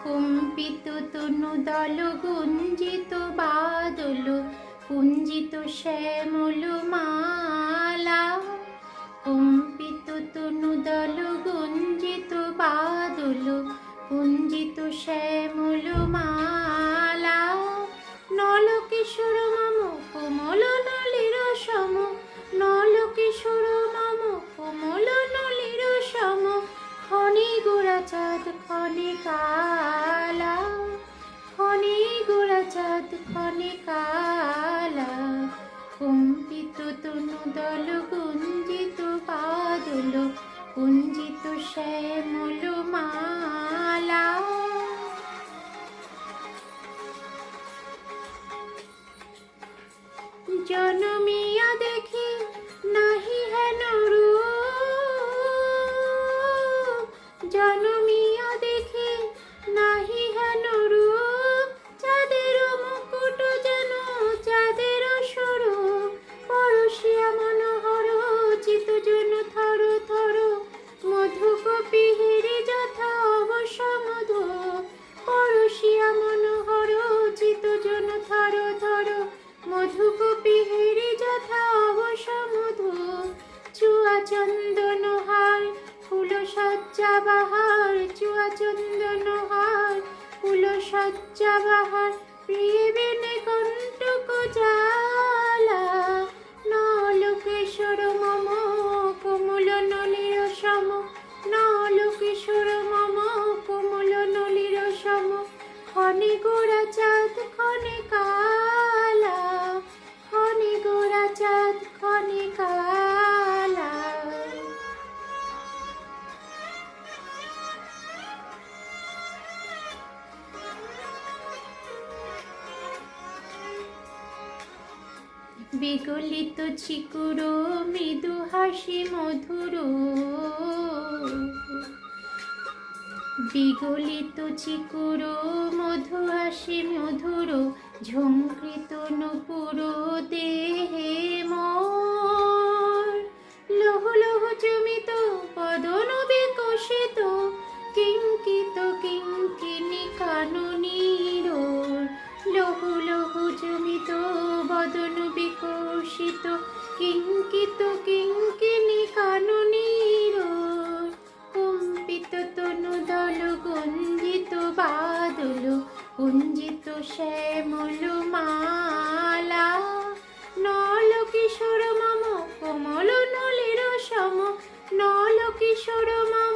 কম্পিত তনুদল গুঞ্জিত বাদল কুঞ্জিত শ্যামল মালা। কম্পিত তনুদল গুঞ্জিত বাদল কুঞ্জিত শ্যামল মালা। নলকিশোর মম কোমল নলির সম, নলকিশোর মম কোমল নলির সম। ক্ষণে গোরা চাঁদ ক্ষণে কালা, ক্ষণে গোরা চাঁদ ক্ষণে কালা। কম্পিত তনুদল গুঞ্জিত বাদল কুঞ্জিত শ্যামল মালা। জনমিয়া দেখি নাহি হেন রূপ, জনমিয়া দেখি নাহি হেন রূপ। চাঁদের মুকুট যেন চাঁদের স্বরূপ, পরশিয়া মনোহর চিত যেন থর থর। মধুকপি হেরি যথা অবসমধু, পরশিয়া মনোহর চিত যেন থর থর। মধুকপি হেরি যথা অবসমধু। চুয়া চন্দন হার ফুল সজ্জা বাহার, চুয়া চন্দন হার ফুল সজ্জা বাহার। প্রিয় বেনে কণ্টক জ্বালা। নলকিশোর মম কোমল নলির সম, নলকিশোর মম কোমল নলির সম। ক্ষণে গোরা চাঁদ ক্ষণে কালা, ক্ষণে গোরা চাঁদ ক্ষণে কালা। বিগলিত চিকুর মৃদু হাসি মধুর, বিগলিত চিকুর মধু হাসি মধুর। ঝঙ্কৃত নূপুর দেহে মোর, লৌহ লৌহ চমিত বদন বিকশিত। কিঙ্কিত কিঙ্কিণী কাননীর, লৌহ লৌহ চমিত বদন বিকশিত। কিঙ্কিত কিঙ্কিণী কাননীর। কম্পিত তনুদল গুঞ্জিত বাদল কুঞ্জিত শ্যামল মালা। নলকিশোর মম কোমল নলির সম, নলকিশোর মম